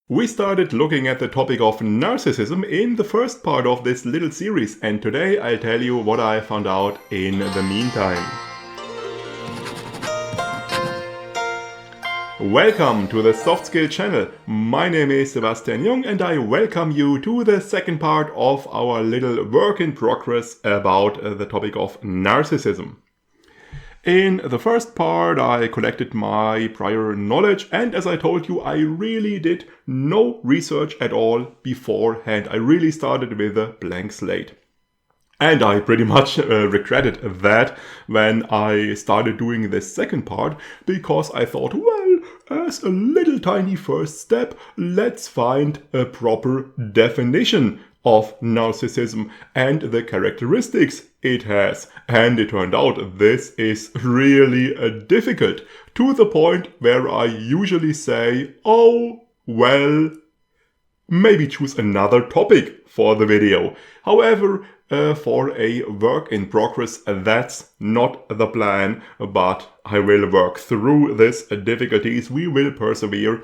We started looking at the topic of narcissism in the first part of this little series, and today I'll tell you what I found out in the meantime. Welcome to the Soft Skill channel. My name is Sebastian Jung and I welcome you to the second part of our little work in progress about the topic of narcissism. In the first part, I collected my prior knowledge, and as I told you, I really did no research at all beforehand. I really started with a blank slate. And I pretty much regretted that when I started doing this second part, because I thought, well, as a little tiny first step, let's find a proper definition of narcissism and the characteristics it has. And it turned out this is really difficult, to the point where I usually say, oh, well, maybe choose another topic for the video. However, for a work in progress, that's not the plan, but I will work through these difficulties. We will persevere.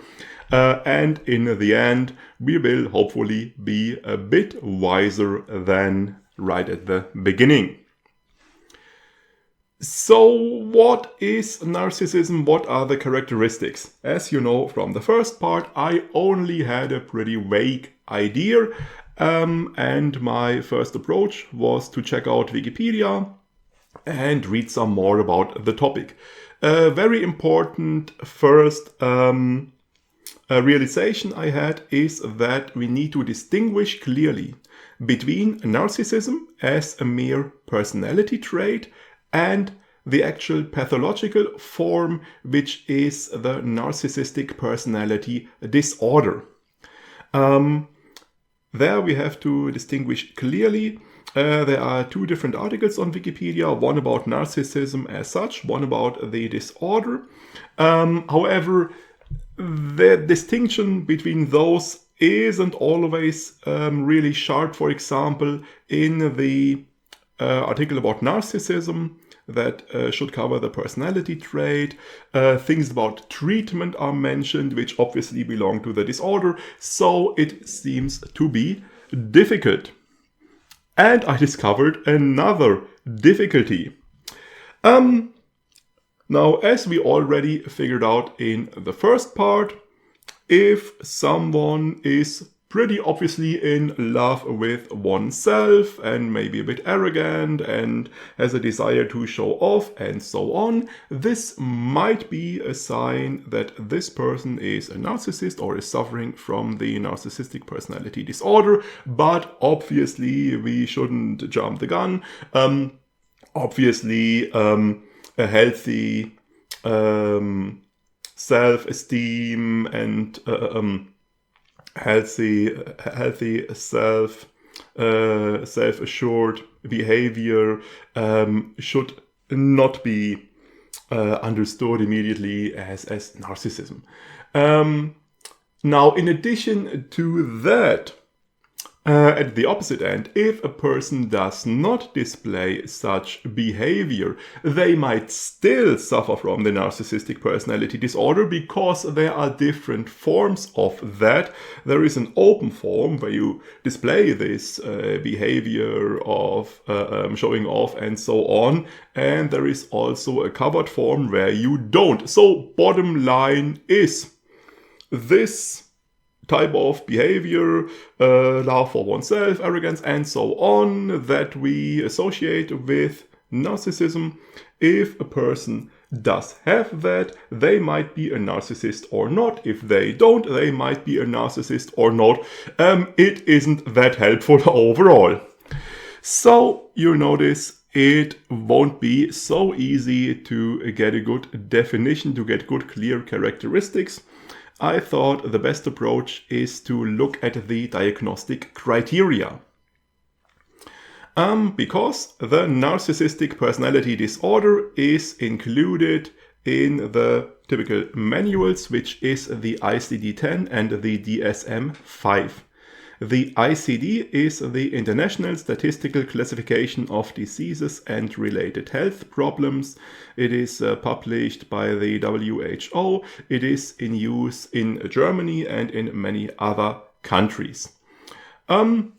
And in the end, we will hopefully be a bit wiser than right at the beginning. So what is narcissism? What are the characteristics? As you know from the first part, I only had a pretty vague idea. And my first approach was to check out Wikipedia and read some more about the topic. A very important first realization I had is that we need to distinguish clearly between narcissism as a mere personality trait and the actual pathological form, which is the narcissistic personality disorder. There we have to distinguish clearly. There are two different articles on Wikipedia, one about narcissism as such, one about the disorder. However, the distinction between those isn't always really sharp. For example, in the article about narcissism that should cover the personality trait, things about treatment are mentioned, which obviously belong to the disorder, so it seems to be difficult. And I discovered another difficulty. Now, as we already figured out in the first part, if someone is pretty obviously in love with oneself and maybe a bit arrogant and has a desire to show off and so on, this might be a sign that this person is a narcissist or is suffering from the narcissistic personality disorder. But obviously we shouldn't jump the gun. Obviously a healthy self-esteem and healthy self-assured behavior should not be understood immediately as narcissism. Now, in addition to that, at the opposite end, if a person does not display such behavior, they might still suffer from the narcissistic personality disorder, because there are different forms of that. There is an open form where you display this behavior of showing off and so on, and there is also a covered form where you don't. So bottom line is, this type of behavior, love for oneself, arrogance, and so on, that we associate with narcissism. If a person does have that, they might be a narcissist or not. If they don't, they might be a narcissist or not. It isn't that helpful overall. So you notice it won't be so easy to get a good definition, to get good, clear characteristics. I thought the best approach is to look at the diagnostic criteria. Because the narcissistic personality disorder is included in the typical manuals, which is the ICD-10 and the DSM-5. The ICD is the International Statistical Classification of Diseases and Related Health Problems. It is published by the WHO. It is in use in Germany and in many other countries. You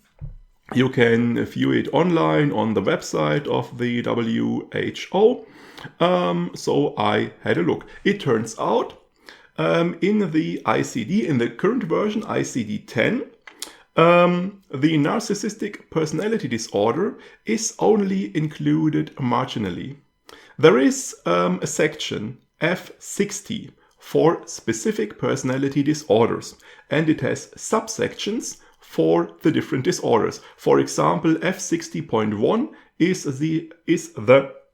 can view it online on the website of the WHO. So I had a look. It turns out in the ICD, in the current version, ICD-10, the narcissistic personality disorder is only included marginally. There is a section F60 for specific personality disorders, and it has subsections for the different disorders. For example, F60.1 is the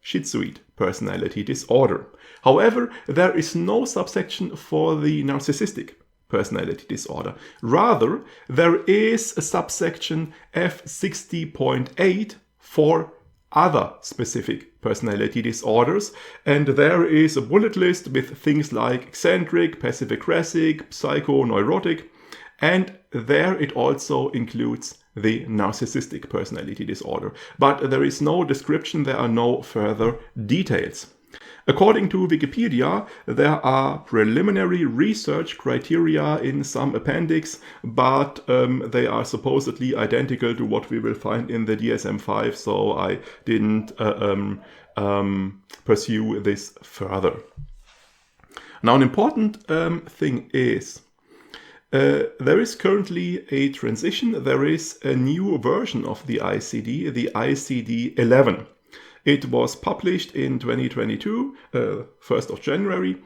schizoid personality disorder. However, there is no subsection for the narcissistic personality disorder. Rather, there is a subsection F60.8 for other specific personality disorders, and there is a bullet list with things like eccentric, passive-aggressive, psychoneurotic, and there it also includes the narcissistic personality disorder. But there is no description, there are no further details. According to Wikipedia, there are preliminary research criteria in some appendix, but they are supposedly identical to what we will find in the DSM-5, so I didn't pursue this further. Now, an important thing is, there is currently a transition. There is a new version of the ICD, the ICD-11. It was published in 2022, 1st of January,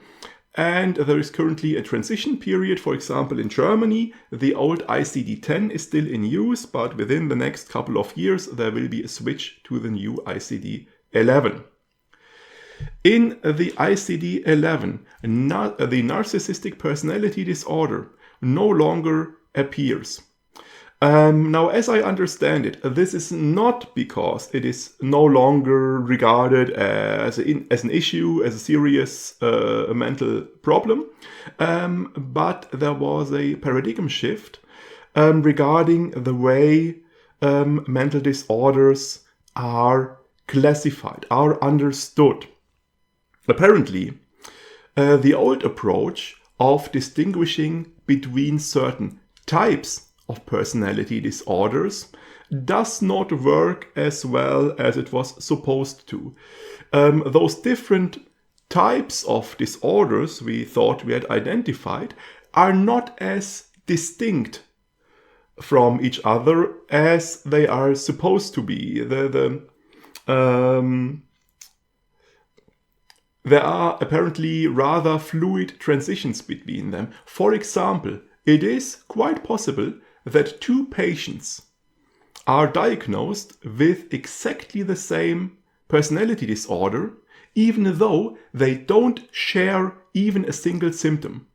and there is currently a transition period. For example, in Germany, the old ICD-10 is still in use, but within the next couple of years, there will be a switch to the new ICD-11. In the ICD-11, the narcissistic personality disorder no longer appears. Now, as I understand it, this is not because it is no longer regarded as an issue, as a serious mental problem, but there was a paradigm shift regarding the way mental disorders are classified, are understood. Apparently, the old approach of distinguishing between certain types of personality disorders does not work as well as it was supposed to. Those different types of disorders we thought we had identified are not as distinct from each other as they are supposed to be. There are apparently rather fluid transitions between them. For example, it is quite possible that two patients are diagnosed with exactly the same personality disorder, even though they don't share even a single symptom.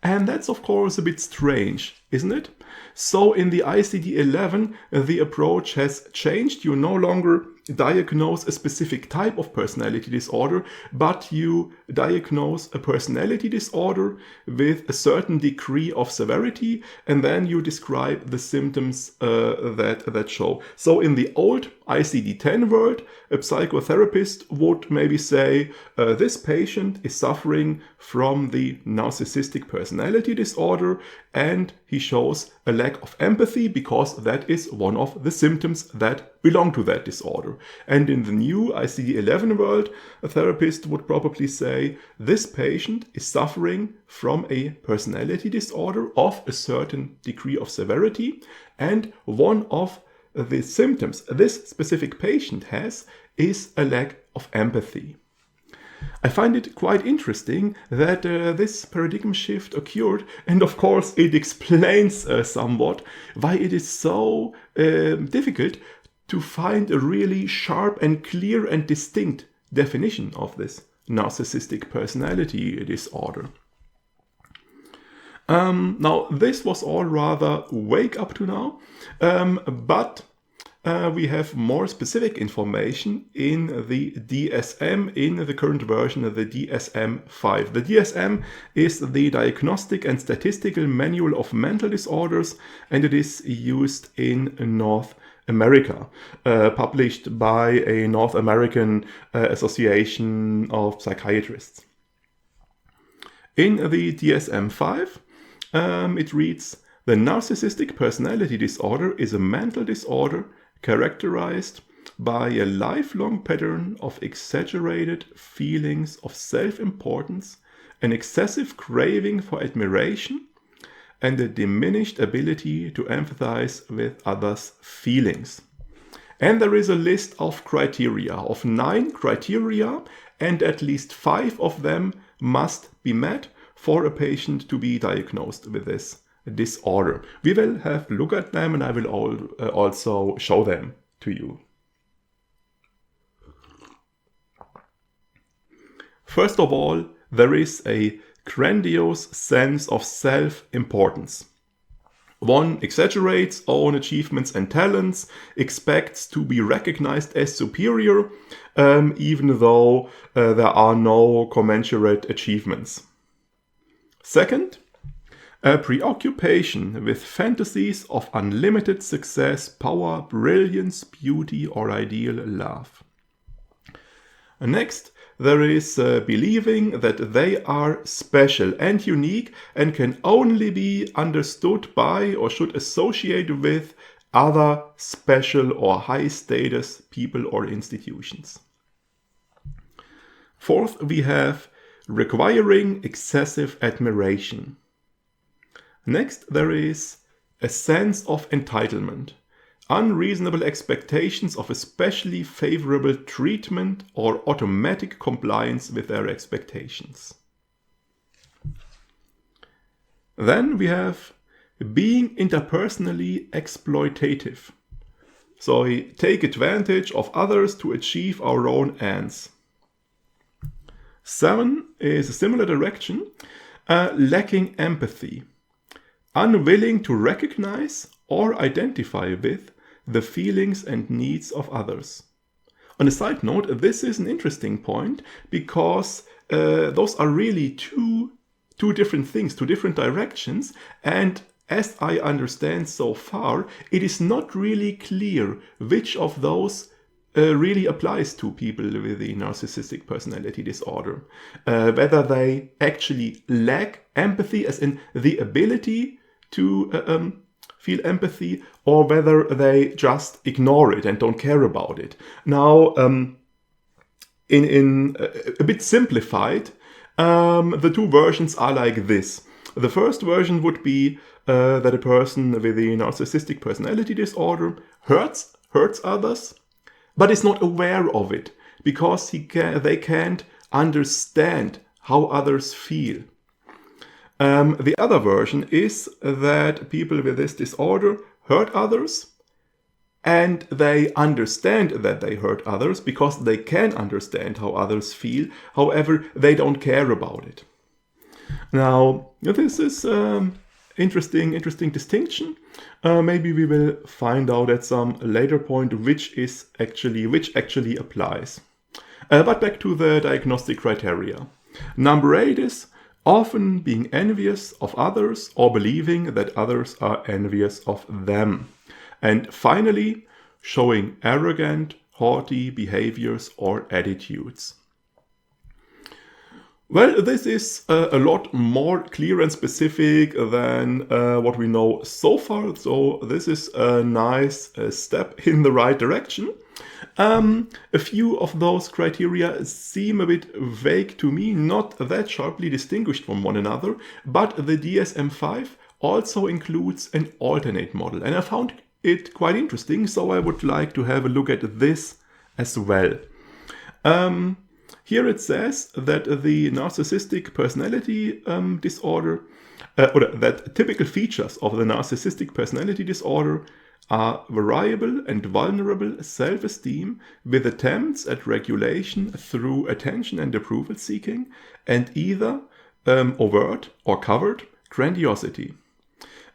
And that's of course a bit strange, isn't it? So in the ICD-11, the approach has changed. You no longer diagnose a specific type of personality disorder, but you diagnose a personality disorder with a certain degree of severity, and then you describe the symptoms that show. So in the old ICD-10 world, a psychotherapist would maybe say, this patient is suffering from the narcissistic personality disorder, and he shows a lack of empathy because that is one of the symptoms that belong to that disorder. And in the new ICD-11 world, a therapist would probably say, this patient is suffering from a personality disorder of a certain degree of severity, and one of the symptoms this specific patient has is a lack of empathy. I find it quite interesting that this paradigm shift occurred, and of course it explains somewhat why it is so difficult to find a really sharp and clear and distinct definition of this narcissistic personality disorder. Now, this was all rather vague up to now, but we have more specific information in the DSM, in the current version of the DSM-5. The DSM is the Diagnostic and Statistical Manual of Mental Disorders, and it is used in North America, published by a North American Association of Psychiatrists. In the DSM-5, it reads, "The narcissistic personality disorder is a mental disorder characterized by a lifelong pattern of exaggerated feelings of self-importance, an excessive craving for admiration, and a diminished ability to empathize with others' feelings." And there is a list of criteria, of 9 criteria, and at least 5 of them must be met for a patient to be diagnosed with this disorder. We will have a look at them, and I will also show them to you. First of all, there is a grandiose sense of self-importance. One exaggerates own achievements and talents, expects to be recognized as superior, even though there are no commensurate achievements. Second, a preoccupation with fantasies of unlimited success, power, brilliance, beauty, or ideal love. Next, there is believing that they are special and unique and can only be understood by or should associate with other special or high status people or institutions. Fourth, we have requiring excessive admiration. Next, there is a sense of entitlement, unreasonable expectations of especially favorable treatment or automatic compliance with their expectations. Then we have being interpersonally exploitative. So we take advantage of others to achieve our own ends. 7 is a similar direction, lacking empathy, unwilling to recognize or identify with the feelings and needs of others. On a side note, this is an interesting point because those are really two different things, 2 different directions, and as I understand so far, it is not really clear which of those really applies to people with the narcissistic personality disorder. Whether they actually lack empathy, as in the ability to feel empathy, or whether they just ignore it and don't care about it. Now, in a bit simplified, the 2 versions are like this. The first version would be that a person with the narcissistic personality disorder hurts others, but is not aware of it because they can't understand how others feel. The other version is that people with this disorder hurt others, and they understand that they hurt others because they can understand how others feel. However, they don't care about it. Now, this is interesting distinction. Maybe we will find out at some later point which actually applies. But back to the diagnostic criteria. Number 8 is often being envious of others or believing that others are envious of them. And finally, showing arrogant, haughty behaviors or attitudes. Well, this is a lot more clear and specific than what we know so far, so this is a nice step in the right direction. A few of those criteria seem a bit vague to me, not that sharply distinguished from one another, but the DSM-5 also includes an alternate model, and I found it quite interesting, so I would like to have a look at this as well. Here it says that the narcissistic personality disorder, or that typical features of the narcissistic personality disorder are variable and vulnerable self-esteem with attempts at regulation through attention and approval seeking, and either overt or covert grandiosity.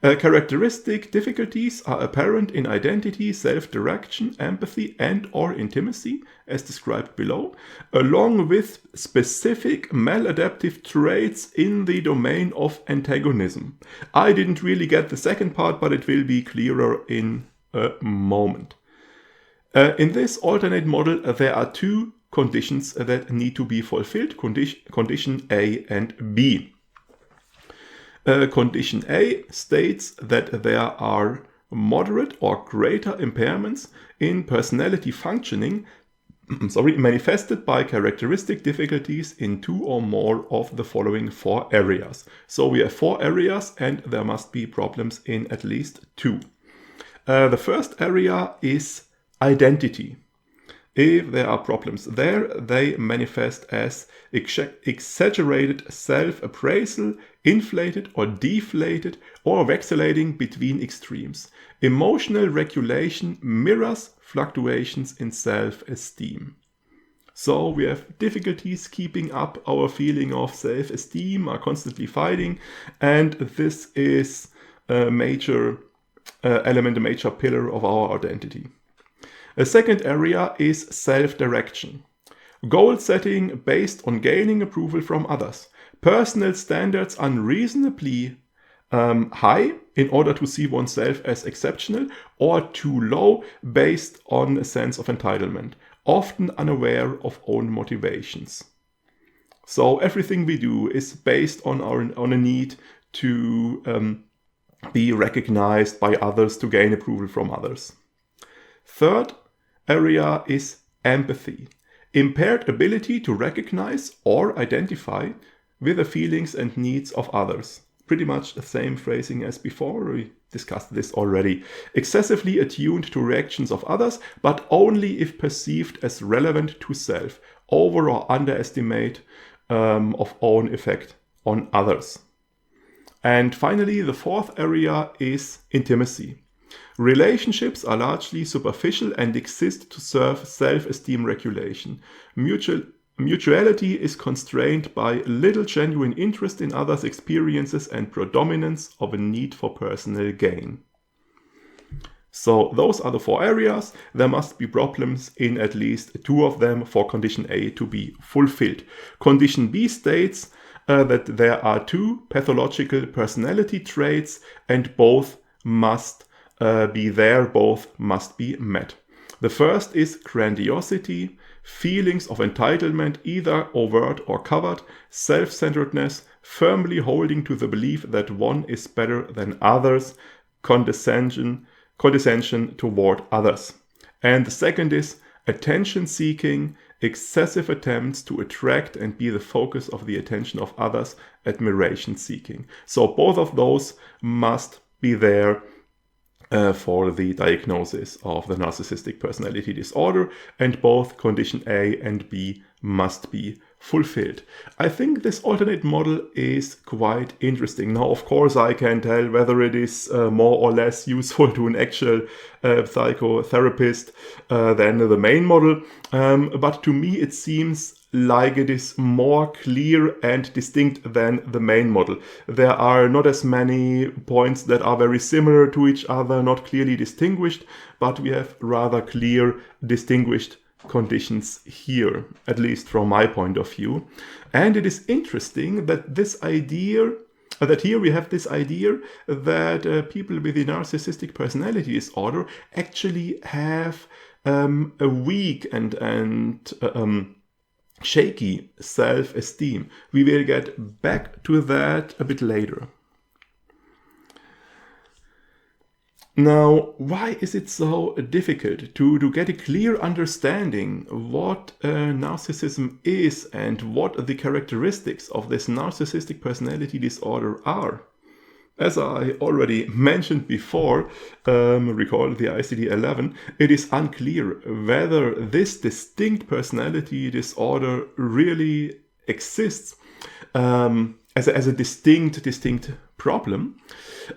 Characteristic difficulties are apparent in identity, self-direction, empathy, and/or intimacy, as described below, along with specific maladaptive traits in the domain of antagonism. I didn't really get the second part, but it will be clearer in a moment. In this alternate model, there are two conditions that need to be fulfilled, condition A and B. Condition A states that there are moderate or greater impairments in personality functioning manifested by characteristic difficulties in two or more of the following four areas. So we have four areas and there must be problems in at least two. The first area is identity. If there are problems there, they manifest as exaggerated self-appraisal, inflated or deflated, or vacillating between extremes. Emotional regulation mirrors fluctuations in self-esteem. So we have difficulties keeping up our feeling of self-esteem, are constantly fighting, and this is a major element, a major pillar of our identity. A second area is self-direction. Goal setting based on gaining approval from others. Personal standards unreasonably high in order to see oneself as exceptional, or too low based on a sense of entitlement, often unaware of own motivations. So everything we do is based on a need to be recognized by others, to gain approval from others. Third area is empathy. Impaired ability to recognize or identify with the feelings and needs of others. Pretty much the same phrasing as before, we discussed this already. Excessively attuned to reactions of others, but only if perceived as relevant to self. Over or underestimate of own effect on others. And finally, the fourth area is intimacy. Relationships are largely superficial and exist to serve self-esteem regulation. Mutuality is constrained by little genuine interest in others' experiences and predominance of a need for personal gain. So those are the four areas. There must be problems in at least two of them for condition A to be fulfilled. Condition B states that there are two pathological personality traits and both must be there, both must be met. The first is grandiosity, feelings of entitlement, either overt or covered, self-centeredness, firmly holding to the belief that one is better than others, condescension toward others. And the second is attention-seeking, excessive attempts to attract and be the focus of the attention of others, admiration-seeking. So both of those must be there for the diagnosis of the narcissistic personality disorder, and both condition A and B must be fulfilled. I think this alternate model is quite interesting. Now, of course, I can tell whether it is more or less useful to an actual psychotherapist than the main model, but to me it seems like it is more clear and distinct than the main model. There are not as many points that are very similar to each other, not clearly distinguished, but we have rather clear, distinguished conditions here, at least from my point of view. And it is interesting that this idea, that here we have this idea that people with the narcissistic personality disorder actually have a weak and shaky self-esteem. We will get back to that a bit later. Now, why is it so difficult to get a clear understanding what narcissism is and what the characteristics of this narcissistic personality disorder are? As I already mentioned before, recall the ICD-11, it is unclear whether this distinct personality disorder really exists as a distinct problem.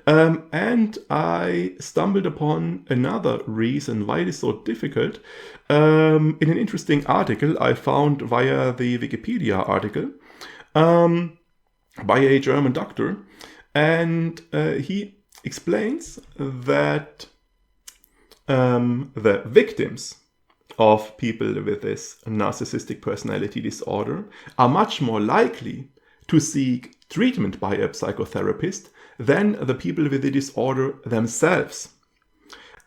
And I stumbled upon another reason why it is so difficult in an interesting article I found via the Wikipedia article by a German doctor. And he explains that the victims of people with this narcissistic personality disorder are much more likely to seek treatment by a psychotherapist than the people with the disorder themselves.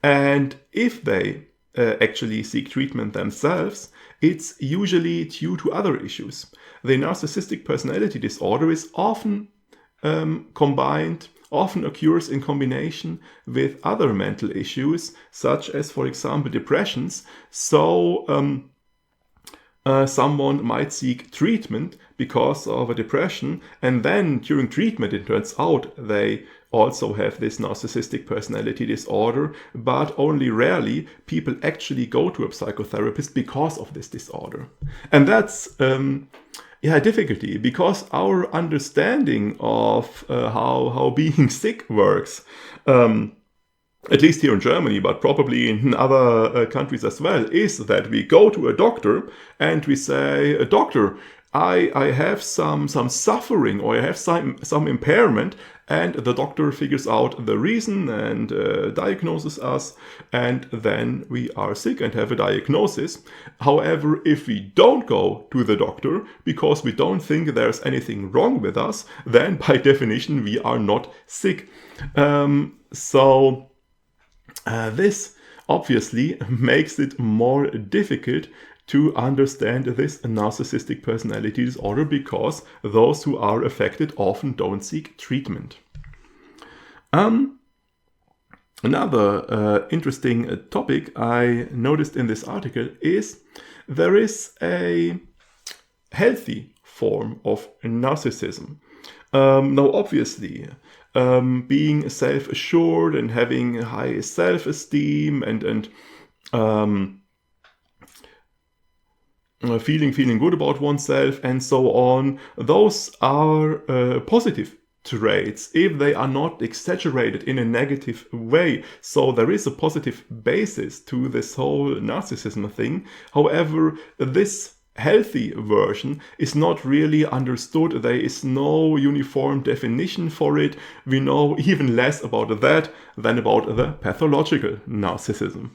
And if they actually seek treatment themselves, it's usually due to other issues. The narcissistic personality disorder is often often occurs in combination with other mental issues, such as, for example, depressions. So someone might seek treatment because of a depression, and then during treatment it turns out they also have this narcissistic personality disorder, but only rarely people actually go to a psychotherapist because of this disorder. And that's a difficulty, because our understanding of how being sick works, at least here in Germany, but probably in other countries as well, is that we go to a doctor and we say, "Doctor, I have some suffering, or I have some impairment," and the doctor figures out the reason and diagnoses us, and then we are sick and have a diagnosis. However, if we don't go to the doctor because we don't think there's anything wrong with us, then by definition we are not sick. This obviously makes it more difficult to understand this narcissistic personality disorder, because those who are affected often don't seek treatment. Another interesting topic I noticed in this article is there is a healthy form of narcissism. Now, obviously, being self-assured and having high self-esteem and feeling good about oneself and so on, those are positive traits if they are not exaggerated in a negative way. So there is a positive basis to this whole narcissism thing. However, this healthy version is not really understood. There is no uniform definition for it. We know even less about that than about the pathological narcissism.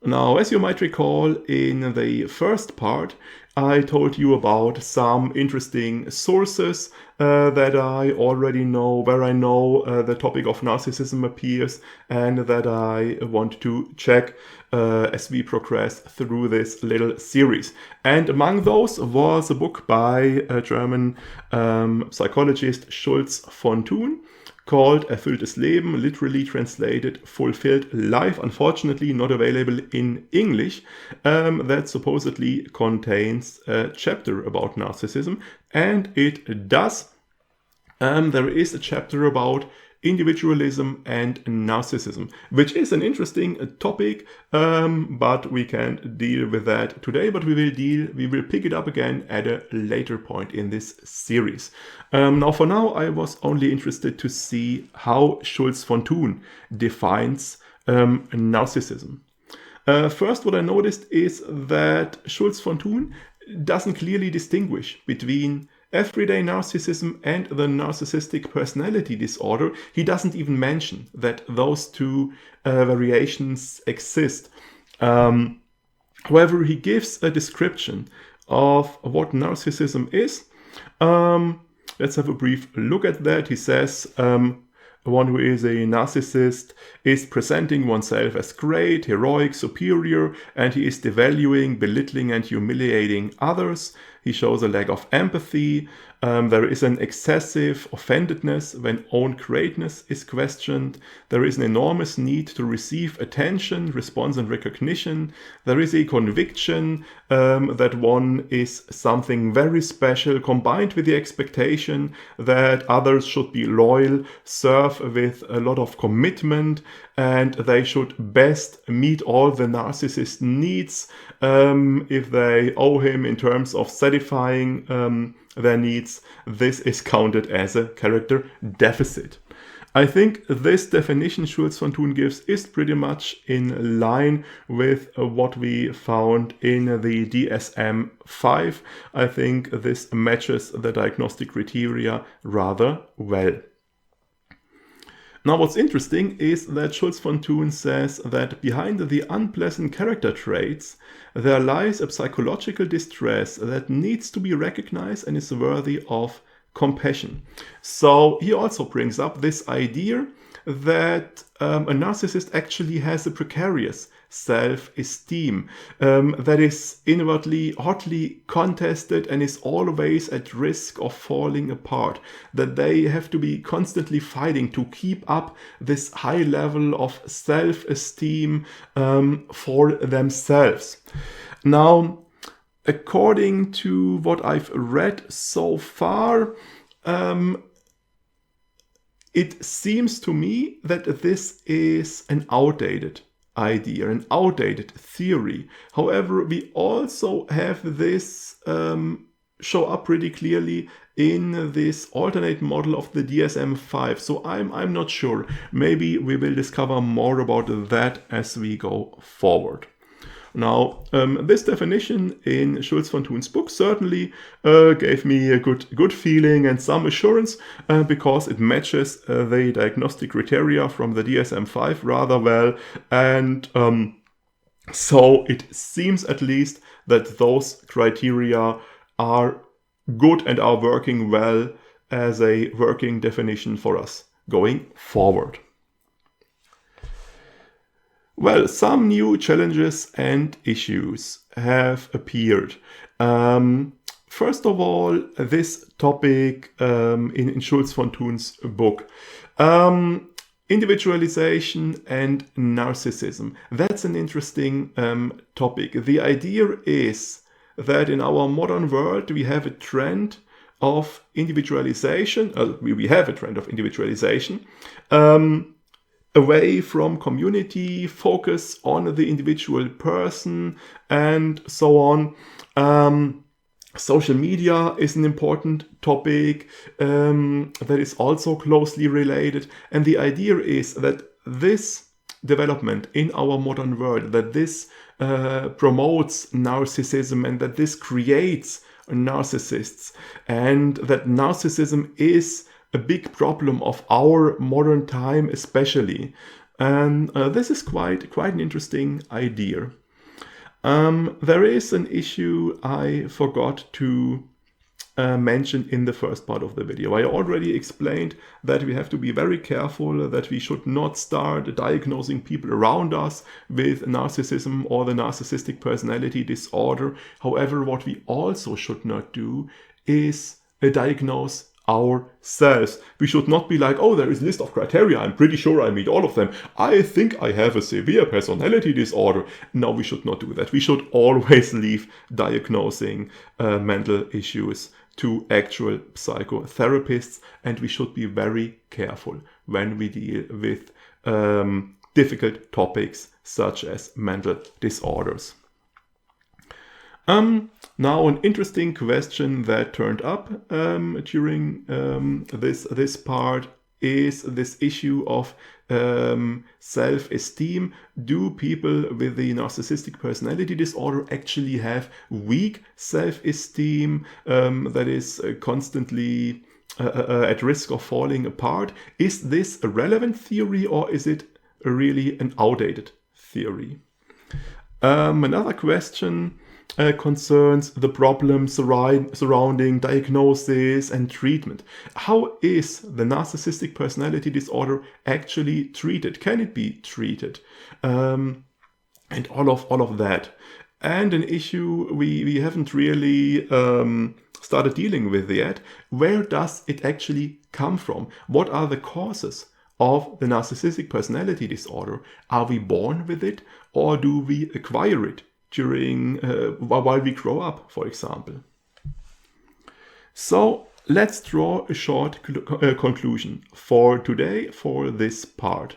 Now, as you might recall, in the first part, I told you about some interesting sources that I already know, where I know the topic of narcissism appears, and that I want to check as we progress through this little series. And among those was a book by a German psychologist, Schulz von Thun, called Erfülltes Leben, literally translated Fulfilled Life. Unfortunately not available in English. That supposedly contains a chapter about narcissism, and it does. There is a chapter about individualism and narcissism, which is an interesting topic, but we can't deal with that today. But we will pick it up again at a later point in this series. Now, for now, I was only interested to see how Schulz von Thun defines narcissism. First, what I noticed is that Schulz von Thun doesn't clearly distinguish between everyday narcissism and the narcissistic personality disorder. He doesn't even mention that those two variations exist. However, he gives a description of what narcissism is. Let's have a brief look at that. He says, one who is a narcissist is presenting oneself as great, heroic, superior, and he is devaluing, belittling, and humiliating others. He shows a lack of empathy. There is an excessive offendedness when own greatness is questioned. There is an enormous need to receive attention, response, and recognition. There is a conviction that one is something very special, combined with the expectation that others should be loyal, serve with a lot of commitment, and they should best meet all the narcissist's needs if they owe him in terms of satisfying their needs. This is counted as a character deficit. I think this definition Schulz von Thun gives is pretty much in line with what we found in the DSM-5. I think this matches the diagnostic criteria rather well. Now, what's interesting is that Schulz von Thun says that behind the unpleasant character traits, there lies a psychological distress that needs to be recognized and is worthy of compassion. So he also brings up this idea that a narcissist actually has a precarious self-esteem that is inwardly hotly contested and is always at risk of falling apart, that they have to be constantly fighting to keep up this high level of self-esteem for themselves. Now, according to what I've read so far, it seems to me that this is an outdated idea, an outdated theory. However, we also have this show up pretty clearly in this alternate model of the DSM-5. So I'm not sure. Maybe we will discover more about that as we go forward. Now, this definition in Schulz von Thun's book certainly gave me a good feeling and some assurance because it matches the diagnostic criteria from the DSM-5 rather well. And so it seems at least that those criteria are good and are working well as a working definition for us going forward. Well, some new challenges and issues have appeared. First of all, this topic in Schulz von Thun's book, individualization and narcissism. That's an interesting topic. The idea is that in our modern world we have a trend of individualization. We have a trend of individualization. Away from community, focus on the individual person, and so on. Social media is an important topic that is also closely related. And the idea is that this development in our modern world, that this promotes narcissism and that this creates narcissists, and that narcissism is a big problem of our modern time especially. And this is quite an interesting idea. There is an issue I forgot to mention in the first part of the video. I already explained that we have to be very careful, that we should not start diagnosing people around us with narcissism or the narcissistic personality disorder. However, what we also should not do is diagnose ourselves. We should not be like, oh, there is a list of criteria, I'm pretty sure I meet all of them, I think I have a severe personality disorder. No, we should not do that. We should always leave diagnosing mental issues to actual psychotherapists, and we should be very careful when we deal with difficult topics such as mental disorders. Now, an interesting question that turned up during this part is this issue of self-esteem. Do people with the narcissistic personality disorder actually have weak self-esteem that is constantly at risk of falling apart? Is this a relevant theory, or is it really an outdated theory? Another question concerns the problems surrounding diagnosis and treatment. How is the narcissistic personality disorder actually treated? Can it be treated? And all of that. And an issue we haven't really started dealing with yet. Where does it actually come from? What are the causes of the narcissistic personality disorder? Are we born with it, or do we acquire it during while we grow up, for example? So let's draw a short conclusion for today, for this part.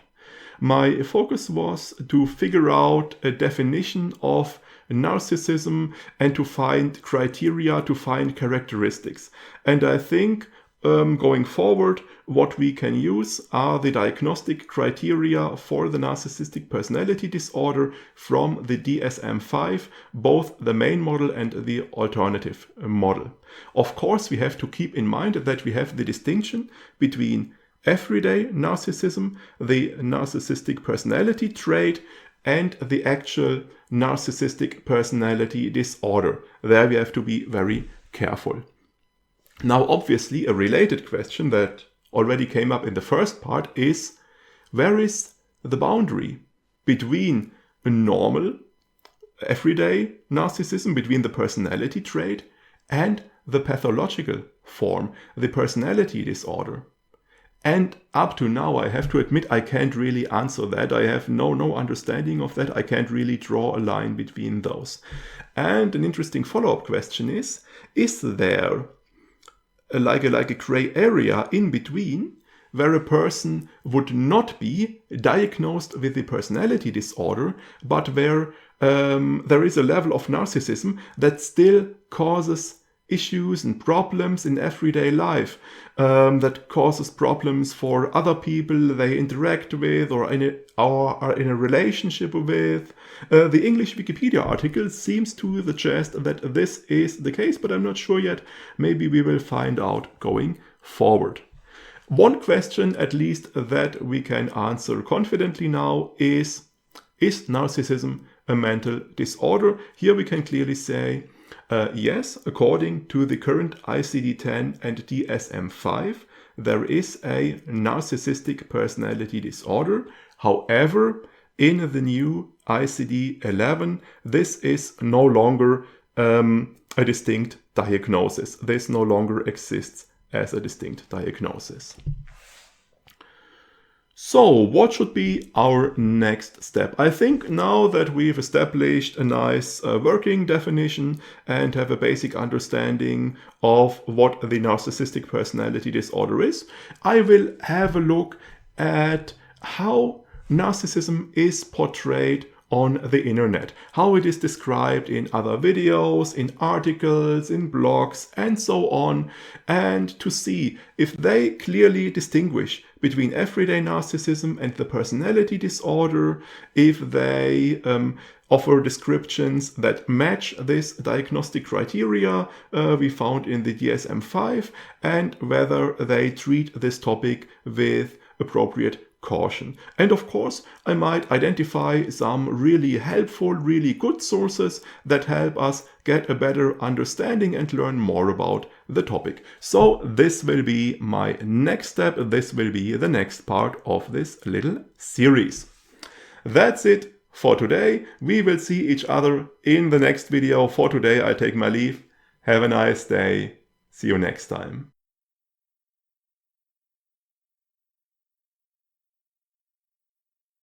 My focus was to figure out a definition of narcissism and to find criteria, to find characteristics. And I think going forward, what we can use are the diagnostic criteria for the narcissistic personality disorder from the DSM-5, both the main model and the alternative model. Of course, we have to keep in mind that we have the distinction between everyday narcissism, the narcissistic personality trait, and the actual narcissistic personality disorder. There we have to be very careful. Now, obviously, a related question that already came up in the first part is, where is the boundary between a normal, everyday narcissism, between the personality trait and the pathological form, the personality disorder? And up to now, I have to admit, I can't really answer that. I have no understanding of that. I can't really draw a line between those. And an interesting follow-up question is there like a gray area in between where a person would not be diagnosed with the personality disorder, but where there is a level of narcissism that still causes issues and problems in everyday life, that causes problems for other people they interact with or are in a relationship with. The English Wikipedia article seems to suggest that this is the case, but I'm not sure yet. Maybe we will find out going forward. One question, at least, that we can answer confidently now is narcissism a mental disorder? Here we can clearly say, yes, according to the current ICD-10 and DSM-5, there is a narcissistic personality disorder. However, in the new ICD-11, this is no longer a distinct diagnosis. This no longer exists as a distinct diagnosis. So, what should be our next step? I think now that we've established a nice working definition and have a basic understanding of what the narcissistic personality disorder is, I will have a look at how narcissism is portrayed on the internet, how it is described in other videos, in articles, in blogs, and so on, and to see if they clearly distinguish between everyday narcissism and the personality disorder, if they offer descriptions that match this diagnostic criteria we found in the DSM-5, and whether they treat this topic with appropriate caution. And of course, I might identify some really helpful, really good sources that help us get a better understanding and learn more about the topic. So this will be my next step. This will be the next part of this little series. That's it for today. We will see each other in the next video. For today, I take my leave. Have a nice day. See you next time.